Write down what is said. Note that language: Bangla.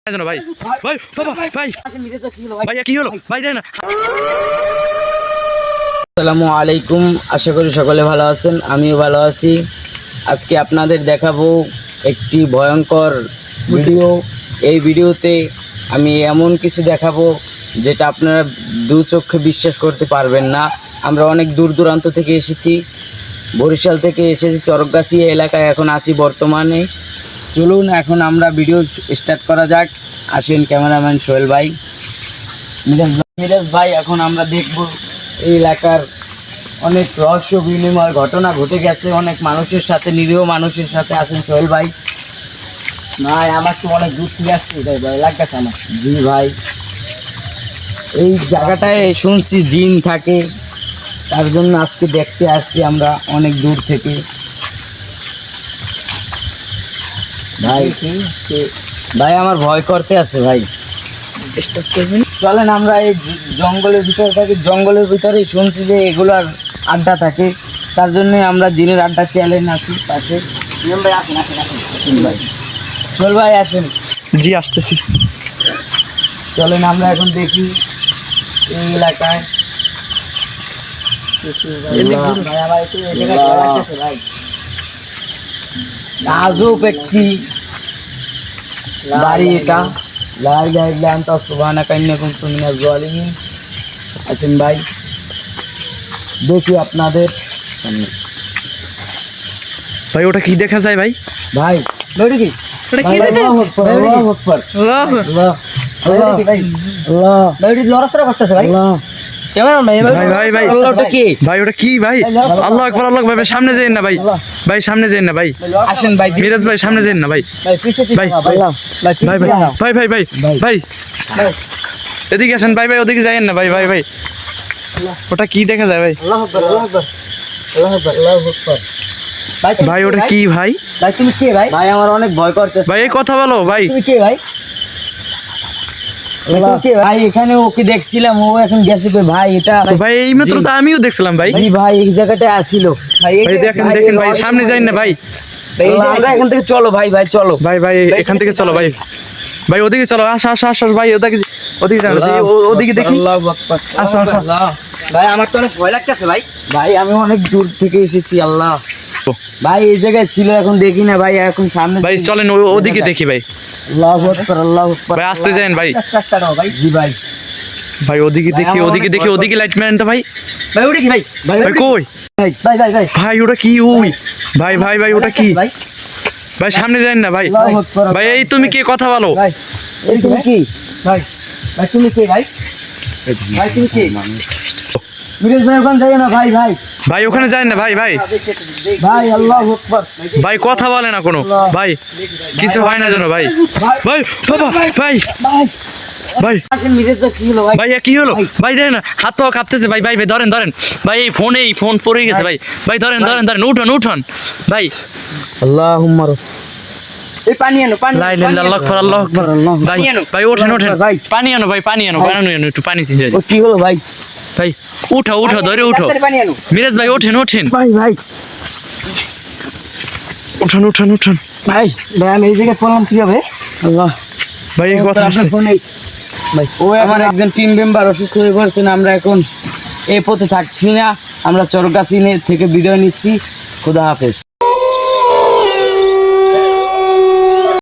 ভাই ভাই ভাই ভাই কি হলো ভাই দেখ না। আসসালামু আলাইকুম, আশা করি সকলে ভালো আছেন, আমিও ভালো আছি। আজকে আপনাদের দেখাবো একটি ভয়ঙ্কর ভিডিও। এই ভিডিওতে আমি এমন কিছু দেখাবো যেটা আপনারা দু চোখে বিশ্বাস করতে পারবেন না। আমরা অনেক দূর দূরান্ত থেকে এসেছি, বরিশাল থেকে এসেছি, চরকগাছি এলাকায় এখন আছি বর্তমানে। চলুন এখন আমরা ভিডিও স্টার্ট করা যাক। আসেন ক্যামেরাম্যান সোহেল ভাই, মিরাজ ভাই। এখন আমরা দেখব এই এলাকার অনেক রহস্য বিনিময় ঘটনা ঘটে গেছে অনেক মানুষের সাথে, নিরীহ মানুষের সাথে। আসেন সোহেল ভাই। ভাই আমার তো অনেক দূর থেকে আসছি, ভাই ভয় লাগতেছে আমার। জি ভাই, এই জায়গাটায় শুনছি জিন থাকে, তার জন্য আজকে দেখতে আসছি আমরা অনেক দূর থেকে। ভাই ভাই আমার ভয় করতে আছে ভাই। চলেন আমরা এই জঙ্গলের ভিতরে থাকি, জঙ্গলের ভিতরেই শুনছি যে এগুলার আড্ডা থাকে, তার জন্যে আমরা জিনের আড্ডা চ্যালেঞ্জ আছি পাশে। ভাই আসেন আসেন আসেন ভাই, চল ভাই আসেন। জি আসতেছি। চলেন আমরা এখন দেখি এই এলাকায় আজব একটি বাড়ি এটা। আছেন ভাই, দেখি আপনাদের ভাই ওটা কি দেখা যায় ভাই? ভাই কি ভাই ওটা কি ভাই? আল্লাহু আকবার, আল্লাহু আকবার। সামনে যাইন না ভাই, ভাই সামনে যাইন না ভাই। আসেন ভাই, মিরাজ ভাই সামনে যাইন না ভাই। ভাই ভাই ভাই ভাই ভাই ভাই এদিকে আসেন ভাই, ভাই ওদিকে যাইন না ভাই। ভাই ভাই ওটা কি দেখা যায় ভাই? ভাই ওটা কি ভাই? ভাই তুমি কে ভাই? ভাই আমার অনেক ভয় করতেছে ভাই এই কথা বলো ভাই। তুমি কে ভাই? ভাই এখানে ওকে দেখছিলাম, ও এখন গেছে ভাই। এটা ভাই এই মাত্র তো আমিও দেখছিলাম ভাই। জি ভাই এই জায়গাটায় আসিল ভাই। দেখেন দেখেন ভাই, সামনে যাইন না ভাই। আমরা এখান থেকে চলো ভাই, ভাই চলো ভাই ভাই এখান থেকে চলো ভাই। ভাই ওদিকে চলো, আসো আসো আসো ভাই, ওদিকে ওদিকে যাও, ওদিকে দেখি। আসো আসো ভাই, আমার তো অনেক ভয় লাগতেছে ভাই। ভাই আমি অনেক দূর থেকে এসেছি। আল্লাহ ভাই এই জায়গায় ছিল, এখন দেখি না ভাই। এখন সামনে ভাই চলেন ওদিকে দেখি ভাই। আল্লাহু আকবার, আল্লাহু আকবার। ভাই আসতে যান ভাই। ভাই জি ভাই, ভাই ওদিকে দেখি, ওদিকে দেখি, ওদিকে লাইট ম্যান তো ভাই। ভাই ওটা কি ভাই? ভাই কই ভাই ভাই ভাই ভাই ভাই ওটা কি? ওই ভাই ভাই ভাই ওটা কি ভাই? ভাই সামনে যান না ভাই। ভাই এই তুমি কে কথা বলো? ভাই এই তুমি কি ভাই? ভাই তুমি কে ভাই? ভাই তুমি কে? মিরাজ ভাই ওখানে যাই না ভাই। ভাই ভাই ওখানে যান না ভাই। ভাই ভাই আল্লাহু আকবার। ভাই কথা বলে না কোনো ভাই, কিছু হয় না যেন ভাই। ভাই বাবা ভাই ভাই ভাই আসেন। মিরাজ ভাই কি হলো ভাই? ভাই কি হলো ভাই? দেখেন না হাত পা কাঁপতেছে ভাই। ভাই ভাই ধরেন ধরেন ভাই, এই ফোন পড়ে গেছে ভাই। ভাই ধরেন ধরেন ধরেন, উঠুন উঠুন ভাই। আল্লাহুম্মা এই পানি আনো, পানি। লা ইলাহা ইল্লাল্লাহ, আল্লাহু আকবার। ভাই ভাই ওঠেন ওঠেন ভাই, পানি আনো ভাই, পানি আনো, পানি আনো, একটু পানি দিন ও কি হলো ভাই? ভাই উঠো উঠো, ধরে উঠো। পানি আনো মিরাজ ভাই ওঠেন ওঠেন ভাই। ভাই উঠুন উঠুন উঠুন ভাই ভাই আমি এই জায়গায় পড়লাম কিভাবে? আল্লাহ ভাই এই কথা আপনার ফোনে ভাই, ও আমার একজন টিম মেম্বার অসুস্থ হয়ে পড়ছেন। আমরা এখন এই পথে থাকছি না, আমরা চরকাছি থেকে বিদায় নিচ্ছি। খুদা হাফেজ।